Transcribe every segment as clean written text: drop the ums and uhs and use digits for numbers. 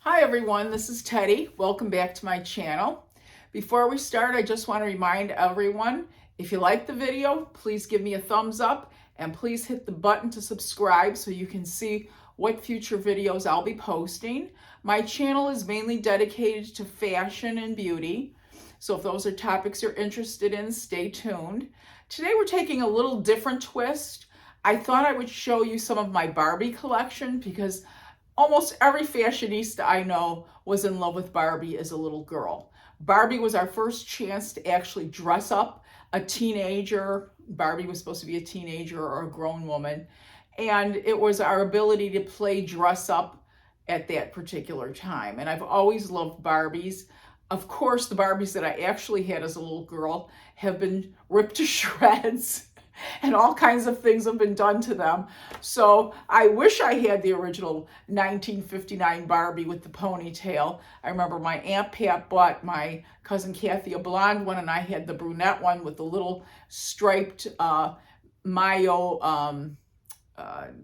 Hi everyone, this is Teddy. Welcome back to my channel. Before we start, I just want to remind everyone, if you like the video, please give me a thumbs up and please hit the button to subscribe so you can see what future videos I'll be posting. My channel is mainly dedicated to fashion and beauty, so if those are topics you're interested in, stay tuned. Today we're taking a little different twist. I thought I would show you some of my Barbie collection because almost every fashionista I know was in love with Barbie as a little girl. Barbie was our first chance to actually dress up a teenager. Barbie was supposed to be a teenager or a grown woman. And it was our ability to play dress up at that particular time. And I've always loved Barbies. Of course, the Barbies that I actually had as a little girl have been ripped to shreds. And all kinds of things have been done to them. So I wish I had the original 1959 Barbie with the ponytail. I remember my Aunt Pat bought my cousin Kathy a blonde one, and I had the brunette one with the little striped mayo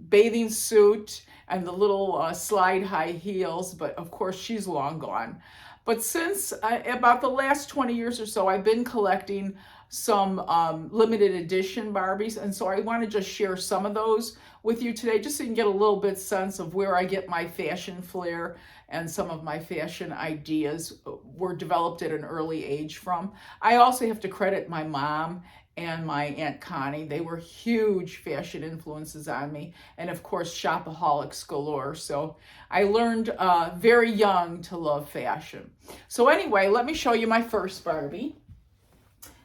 bathing suit and the little slide high heels. But of course, she's long gone. But since about the last 20 years or so, I've been collecting some limited edition Barbies. And so I want to just share some of those with you today, just so you can get a little bit sense of where I get my fashion flair and some of my fashion ideas were developed at an early age from. I also have to credit my mom and my Aunt Connie. They were huge fashion influences on me. And of course, shopaholics galore. So I learned very young to love fashion. So anyway, let me show you my first Barbie.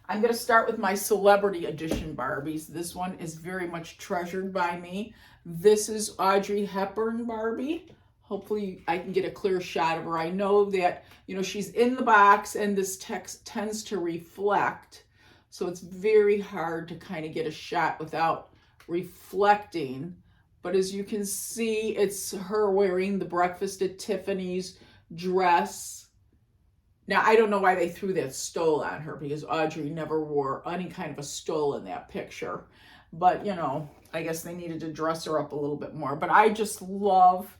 I'm going to start with my celebrity edition Barbies. This one is very much treasured by me. This is Audrey Hepburn Barbie. Hopefully I can get a clear shot of her. I know that, she's in the box and this text tends to reflect. So it's very hard to kind of get a shot without reflecting. But as you can see, it's her wearing the Breakfast at Tiffany's dress. Now, I don't know why they threw that stole on her because Audrey never wore any kind of a stole in that picture. But, I guess they needed to dress her up a little bit more. But I just love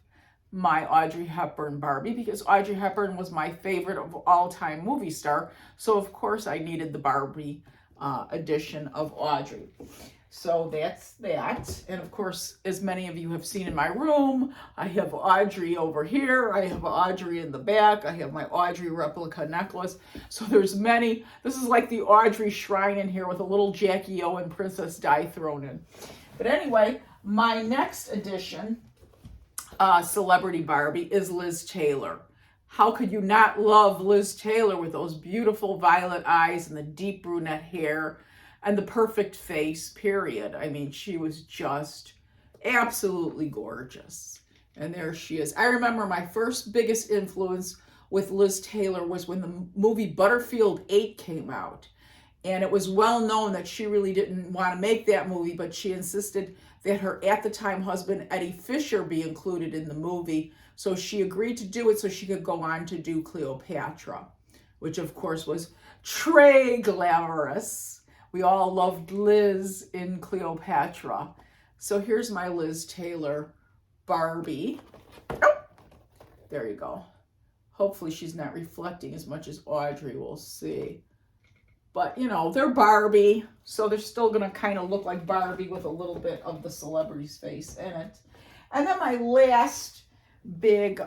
my Audrey Hepburn Barbie because Audrey Hepburn was my favorite of all-time movie star. So, of course, I needed the Barbie edition of Audrey. So that's that. And of course, as many of you have seen in my room, I have Audrey over here. I have Audrey in the back. I have my Audrey replica necklace. So there's many. This is like the Audrey shrine in here with a little Jackie O and Princess Di thrown in. But anyway, my next edition, Celebrity Barbie, is Liz Taylor. How could you not love Liz Taylor with those beautiful violet eyes and the deep brunette hair and the perfect face, period? I mean, she was just absolutely gorgeous. And there she is. I remember my first biggest influence with Liz Taylor was when the movie Butterfield 8 came out. And it was well known that she really didn't want to make that movie, but she insisted that her at the time husband, Eddie Fisher, be included in the movie. So she agreed to do it so she could go on to do Cleopatra, which of course was très glamorous. We all loved Liz in Cleopatra. So here's my Liz Taylor Barbie. Oh, there you go. Hopefully she's not reflecting as much as Audrey, we'll see. But, they're Barbie, so they're still going to kind of look like Barbie with a little bit of the celebrity's face in it. And then my last big,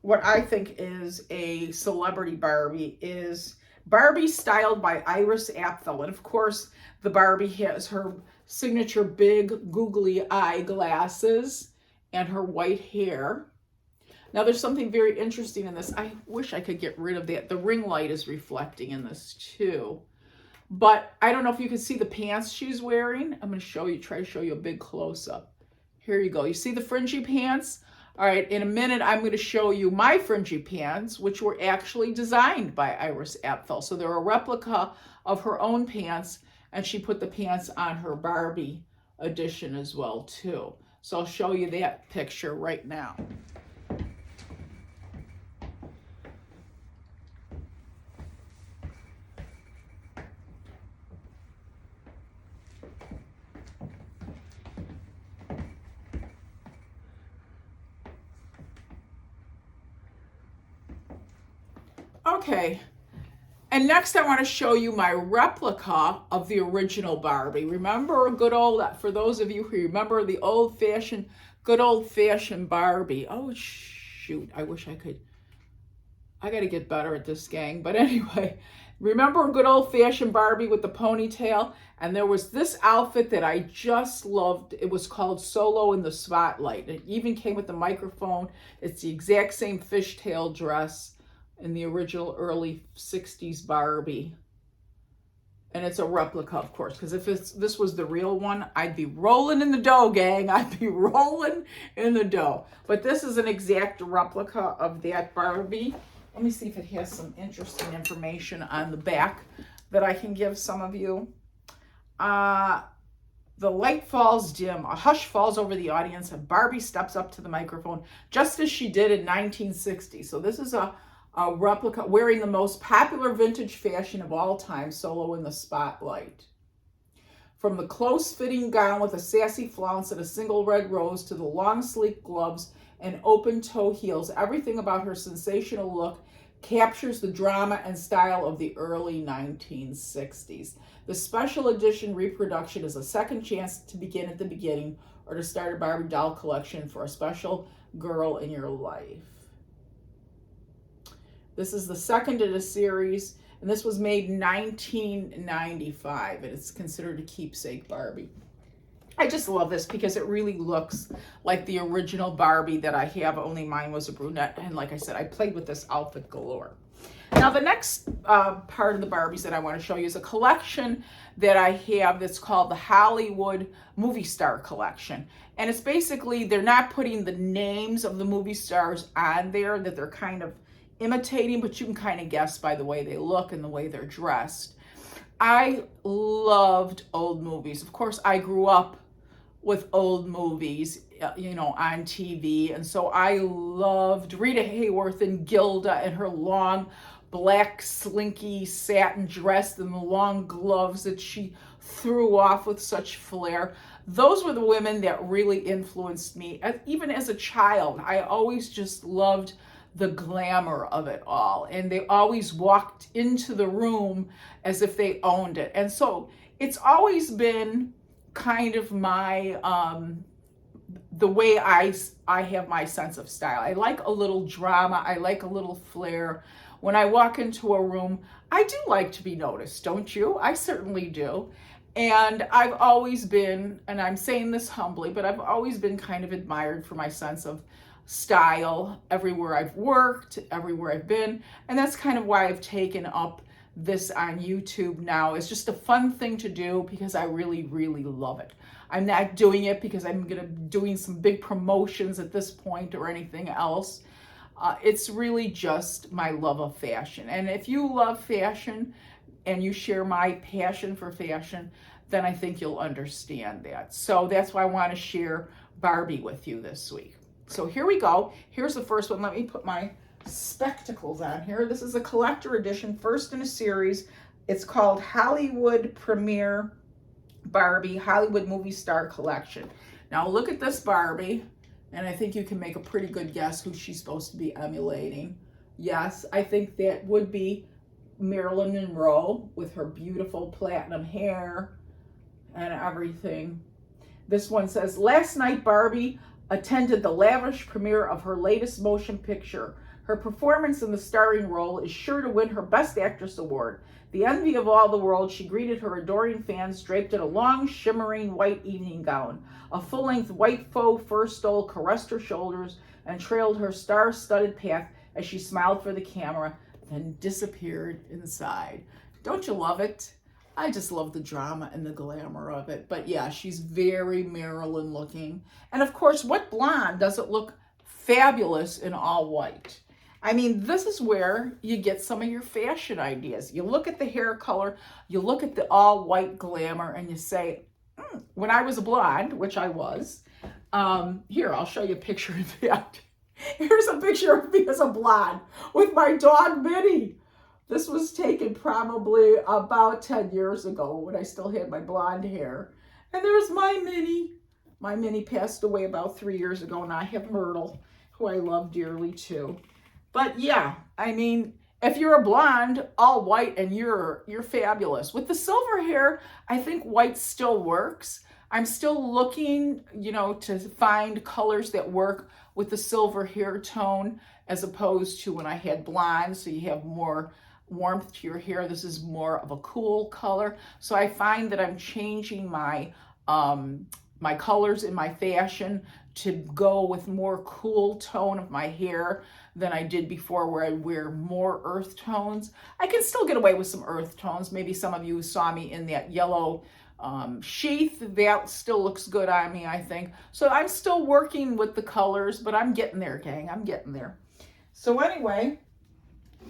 what I think is a celebrity Barbie is Barbie styled by Iris Apfel. And of course, the Barbie has her signature big googly eye glasses and her white hair. Now, there's something very interesting in this. I wish I could get rid of that. The ring light is reflecting in this too. But I don't know if you can see the pants she's wearing. I'm going to try to show you a big close-up. Here you go. You see the fringy pants? All right, in a minute, I'm going to show you my fringy pants, which were actually designed by Iris Apfel. So they're a replica of her own pants, and she put the pants on her Barbie edition as well, too. So I'll show you that picture right now. Okay. And next I want to show you my replica of the original Barbie. Remember good old, for those of you who remember the good old-fashioned Barbie. Oh, shoot. I wish I could. I got to get better at this, gang. But anyway, remember a good old-fashioned Barbie with the ponytail? And there was this outfit that I just loved. It was called Solo in the Spotlight. It even came with the microphone. It's the exact same fishtail dress in the original early 60s Barbie. And it's a replica, of course, because if this was the real one, I'd be rolling in the dough, gang. I'd be rolling in the dough. But this is an exact replica of that Barbie. Let me see if it has some interesting information on the back that I can give some of you. The light falls dim. A hush falls over the audience, and Barbie steps up to the microphone, just as she did in 1960. So this is a replica wearing the most popular vintage fashion of all time, Solo in the Spotlight. From the close-fitting gown with a sassy flounce and a single red rose to the long, sleek gloves and open-toe heels, everything about her sensational look captures the drama and style of the early 1960s. The special edition reproduction is a second chance to begin at the beginning or to start a Barbie doll collection for a special girl in your life. This is the second in a series, and this was made in 1995, and it's considered a keepsake Barbie. I just love this because it really looks like the original Barbie that I have, only mine was a brunette, and like I said, I played with this outfit galore. Now, the next part of the Barbies that I want to show you is a collection that I have that's called the Hollywood Movie Star Collection. And it's basically, they're not putting the names of the movie stars on there that they're kind of imitating, but you can kind of guess by the way they look and the way they're dressed. I loved old movies. Of course, I grew up with old movies, on TV. And so I loved Rita Hayworth and Gilda and her long black slinky satin dress and the long gloves that she threw off with such flair. Those were the women that really influenced me. Even as a child, I always just loved the glamour of it all. And they always walked into the room as if they owned it. And so it's always been kind of my, the way I have my sense of style. I like a little drama. I like a little flair. When I walk into a room, I do like to be noticed, don't you? I certainly do. And I've always been, and I'm saying this humbly, but I've always been kind of admired for my sense of style everywhere I've worked, everywhere I've been. And that's kind of why I've taken up this on YouTube now. It's just a fun thing to do because I really, really love it. I'm not doing it because I'm doing some big promotions at this point or anything else. It's really just my love of fashion. And if you love fashion and you share my passion for fashion, then I think you'll understand that. So that's why I want to share Barbie with you this week. So here we go. Here's the first one. Let me put my spectacles on here. This is a collector edition, first in a series. It's called Hollywood Premiere Barbie Hollywood Movie Star Collection. Now look at this Barbie, and I think you can make a pretty good guess who she's supposed to be emulating. Yes, I think that would be Marilyn Monroe with her beautiful platinum hair and everything. This one says, last night Barbie attended the lavish premiere of her latest motion picture. Her performance in the starring role is sure to win her Best Actress award. The envy of all the world, she greeted her adoring fans draped in a long, shimmering white evening gown. A full-length white faux fur stole caressed her shoulders and trailed her star-studded path as she smiled for the camera, then disappeared inside. Don't you love it? I just love the drama and the glamour of it. But yeah, she's very Marilyn looking. And of course, what blonde doesn't look fabulous in all white? I mean, this is where you get some of your fashion ideas. You look at the hair color, you look at the all white glamour, and you say, when I was a blonde, which I was, here, I'll show you a picture of that. Here's a picture of me as a blonde with my dog Minnie. This was taken probably about 10 years ago when I still had my blonde hair. And there's my Minnie. My Minnie passed away about 3 years ago, and I have Myrtle, who I love dearly too. But yeah, I mean, If you're a blonde, all white, and you're fabulous. With the silver hair, I think white still works. I'm still looking, to find colors that work with the silver hair tone as opposed to when I had blonde, so you have more warmth to your hair. This is more of a cool color. So I find that I'm changing my my colors in my fashion to go with more cool tone of my hair than I did before, where I wear more earth tones. I can still get away with some earth tones. Maybe some of you saw me in that yellow sheath. That still looks good on me, I think. So I'm still working with the colors, but I'm getting there, gang. I'm getting there. So anyway,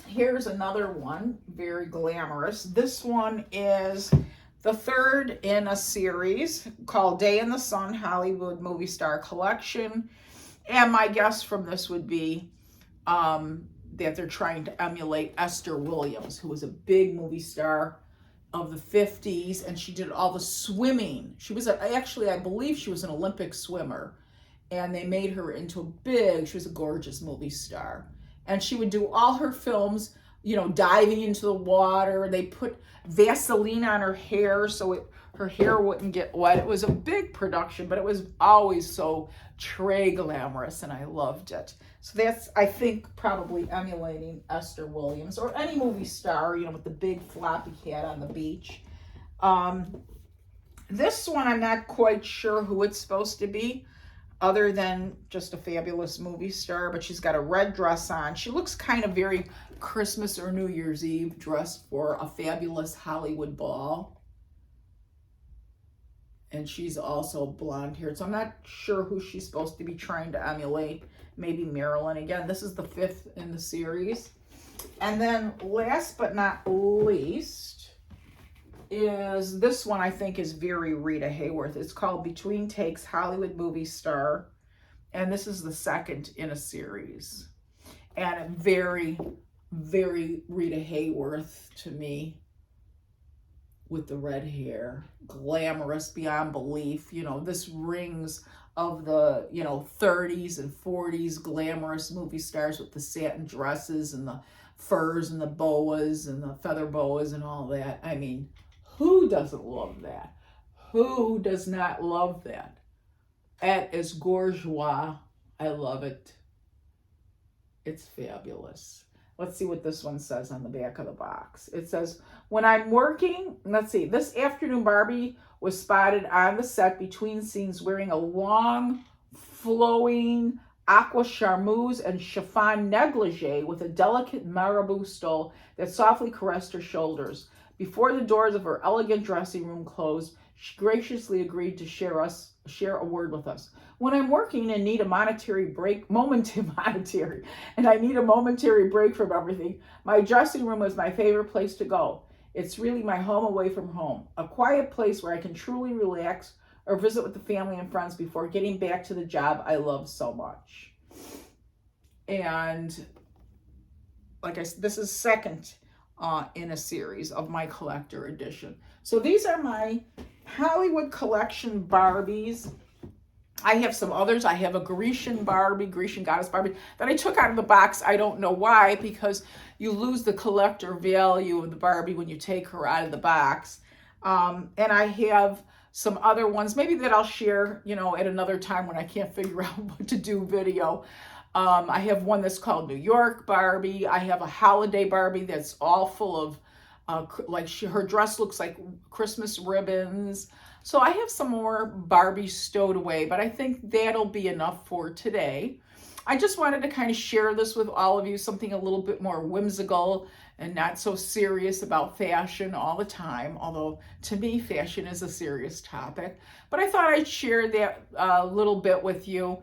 here's another one, very glamorous. This one is the third in a series called Day in the Sun Hollywood Movie Star Collection. And my guess from this would be that they're trying to emulate Esther Williams, who was a big movie star of the 50s, and she did all the swimming. She was actually, I believe she was an Olympic swimmer, and they made her into she was a gorgeous movie star. And she would do all her films, diving into the water. They put Vaseline on her hair so her hair wouldn't get wet. It was a big production, but it was always so très glamorous, and I loved it. So that's, I think, probably emulating Esther Williams or any movie star, with the big floppy hat on the beach. This one, I'm not quite sure who it's supposed to be, other than just a fabulous movie star, but she's got a red dress on. She looks kind of very Christmas or New Year's Eve dressed for a fabulous Hollywood ball. And she's also blonde haired. So I'm not sure who she's supposed to be trying to emulate. Maybe Marilyn. Again, this is the 5th in the series. And then last but not least is this one. I think is very Rita Hayworth. It's called Between Takes Hollywood Movie Star. And this is the 2nd in a series. And very, very Rita Hayworth to me, with the red hair, glamorous beyond belief. This rings of the 30s and 40s glamorous movie stars with the satin dresses and the furs and the boas and the feather boas and all that. I mean, who doesn't love that? Who does not love that? That is bourgeois. I love it. It's fabulous. Let's see what this one says on the back of the box. It says, when I'm working, let's see, this afternoon Barbie was spotted on the set between scenes wearing a long, flowing aqua charmeuse and chiffon negligee with a delicate marabou stole that softly caressed her shoulders. Before the doors of her elegant dressing room closed, she graciously agreed to share a word with us. When I'm working and need a momentary break from everything, my dressing room is my favorite place to go. It's really my home away from home, a quiet place where I can truly relax or visit with the family and friends before getting back to the job I love so much. And like I said, this is 2nd in a series of my collector edition. So these are my Hollywood collection Barbies. I have some others. I have a Grecian goddess Barbie that I took out of the box. I don't know why, because you lose the collector value of the Barbie when you take her out of the box. And I have some other ones, maybe that I'll share, at another time when I can't figure out what to do video. I have one that's called New York Barbie. I have a holiday Barbie that's all full of, her dress looks like Christmas ribbons. So I have some more Barbies stowed away, but I think that'll be enough for today. I just wanted to kind of share this with all of you, something a little bit more whimsical and not so serious about fashion all the time, although to me, fashion is a serious topic. But I thought I'd share that a little bit with you.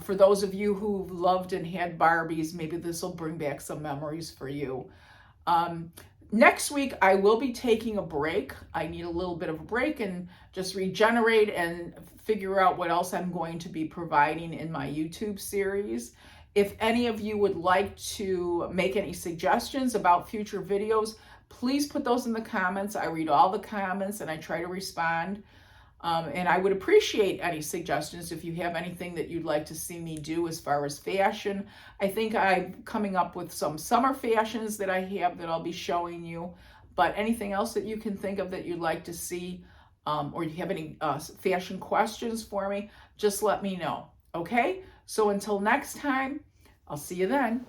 For those of you who loved and had Barbies, maybe this will bring back some memories for you. Next week, I will be taking a break. I need a little bit of a break and just regenerate and figure out what else I'm going to be providing in my YouTube series. If any of you would like to make any suggestions about future videos, please put those in the comments. I read all the comments and I try to respond. And I would appreciate any suggestions if you have anything that you'd like to see me do as far as fashion. I think I'm coming up with some summer fashions that I have that I'll be showing you. But anything else that you can think of that you'd like to see, or you have any fashion questions for me, just let me know. Okay? So until next time, I'll see you then.